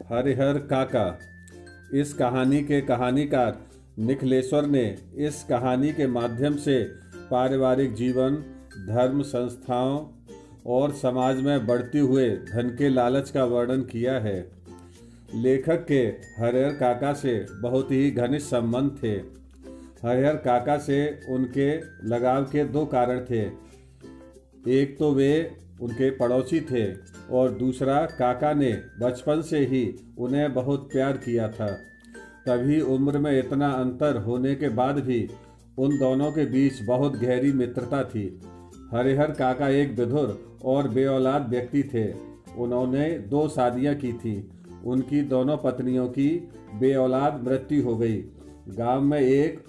हरिहर काका। इस कहानी के कहानीकार निखिलेश्वर ने इस कहानी के माध्यम से पारिवारिक जीवन, धर्म, संस्थाओं और समाज में बढ़ते हुए धन के लालच का वर्णन किया है। लेखक के हरिहर काका से बहुत ही घनिष्ठ संबंध थे। हरिहर काका से उनके लगाव के दो कारण थे। एक तो वे उनके पड़ोसी थे और दूसरा काका ने बचपन से ही उन्हें बहुत प्यार किया था। तभी उम्र में इतना अंतर होने के बाद भी उन दोनों के बीच बहुत गहरी मित्रता थी। हरिहर काका एक विधुर और बेऔलाद व्यक्ति थे। उन्होंने 2 शादियां की थी। उनकी दोनों पत्नियों की बेऔलाद मृत्यु हो गई। गांव में एक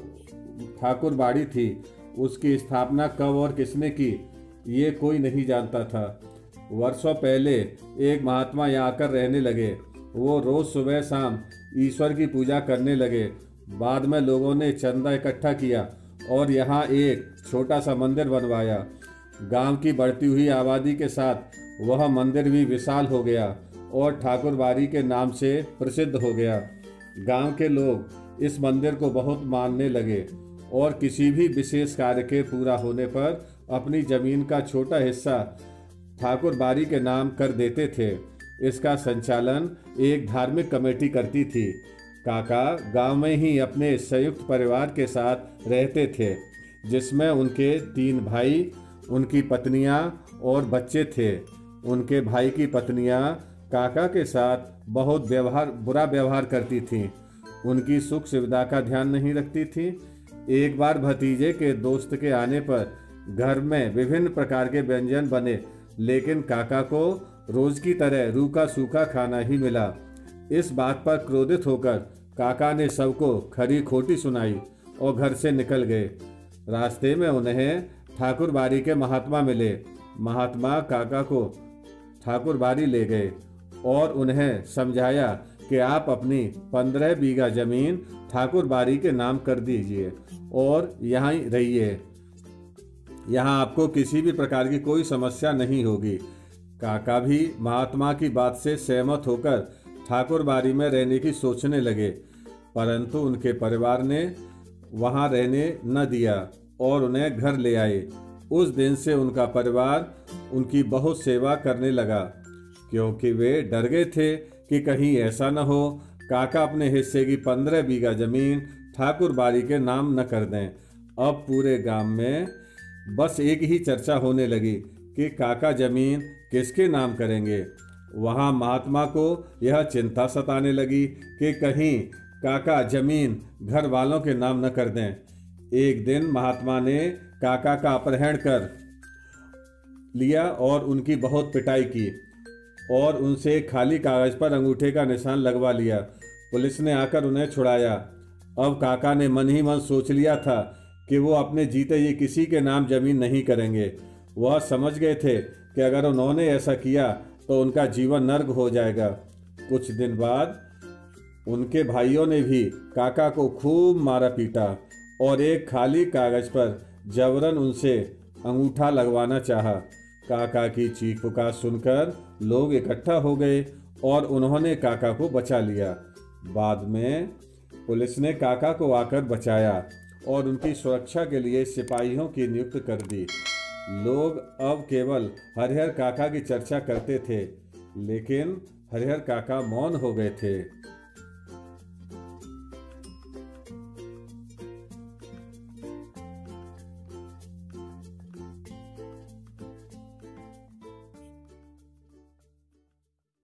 ठाकुर बाड़ी थी। उसकी स्थापना कब और किसने की, ये कोई नहीं जानता था। वर्षों पहले एक महात्मा यहाँ आकर रहने लगे। वो रोज सुबह शाम ईश्वर की पूजा करने लगे। बाद में लोगों ने चंदा इकट्ठा किया और यहाँ एक छोटा सा मंदिर बनवाया। गांव की बढ़ती हुई आबादी के साथ वह मंदिर भी विशाल हो गया और ठाकुरबाड़ी के नाम से प्रसिद्ध हो गया। गांव के लोग इस मंदिर को बहुत मानने लगे और किसी भी विशेष कार्य के पूरा होने पर अपनी जमीन का छोटा हिस्सा ठाकुरबाड़ी के नाम कर देते थे। इसका संचालन एक धार्मिक कमेटी करती थी। काका गांव में ही अपने संयुक्त परिवार के साथ रहते थे, जिसमें उनके 3 भाई, उनकी पत्नियां और बच्चे थे। उनके भाई की पत्नियां काका के साथ बहुत बुरा व्यवहार करती थीं। उनकी सुख सुविधा का ध्यान नहीं रखती थीं। एक बार भतीजे के दोस्त के आने पर घर में विभिन्न प्रकार के व्यंजन बने, लेकिन काका को रोज की तरह रूखा सूखा खाना ही मिला। इस बात पर क्रोधित होकर काका ने सबको खरी खोटी सुनाई और घर से निकल गए। रास्ते में उन्हें ठाकुरबाड़ी के महात्मा मिले। महात्मा काका को ठाकुरबाड़ी ले गए और उन्हें समझाया कि आप अपनी 15 बीघा जमीन ठाकुरबाड़ी के नाम कर दीजिए और यहाँ ही रहिए। यहाँ आपको किसी भी प्रकार की कोई समस्या नहीं होगी। काका भी महात्मा की बात से सहमत होकर ठाकुरबाड़ी में रहने की सोचने लगे, परंतु उनके परिवार ने वहाँ रहने न दिया और उन्हें घर ले आए। उस दिन से उनका परिवार उनकी बहुत सेवा करने लगा, क्योंकि वे डर गए थे कि कहीं ऐसा न हो काका अपने हिस्से की 15 बीघा जमीन ठाकुरबाड़ी के नाम न कर दें। अब पूरे गांव में बस एक ही चर्चा होने लगी कि काका जमीन किसके नाम करेंगे। वहां महात्मा को यह चिंता सताने लगी कि कहीं काका जमीन घर वालों के नाम न कर दें। एक दिन महात्मा ने काका का अपहरण कर लिया और उनकी बहुत पिटाई की और उनसे खाली कागज पर अंगूठे का निशान लगवा लिया। पुलिस ने आकर उन्हें छुड़ाया। अब काका ने मन ही मन सोच लिया था कि वो अपने जीते जी किसी के नाम जमीन नहीं करेंगे। वह समझ गए थे कि अगर उन्होंने ऐसा किया तो उनका जीवन नर्क हो जाएगा। कुछ दिन बाद उनके भाइयों ने भी काका को खूब मारा पीटा और एक खाली कागज पर जबरन उनसे अंगूठा लगवाना चाहा। काका की चीख पुकार सुनकर लोग इकट्ठा हो गए और उन्होंने काका को बचा लिया। बाद में पुलिस ने काका को आकर बचाया और उनकी सुरक्षा के लिए सिपाहियों की नियुक्ति कर दी। लोग अब केवल हरिहर काका की चर्चा करते थे, लेकिन हरिहर काका मौन हो गए थे।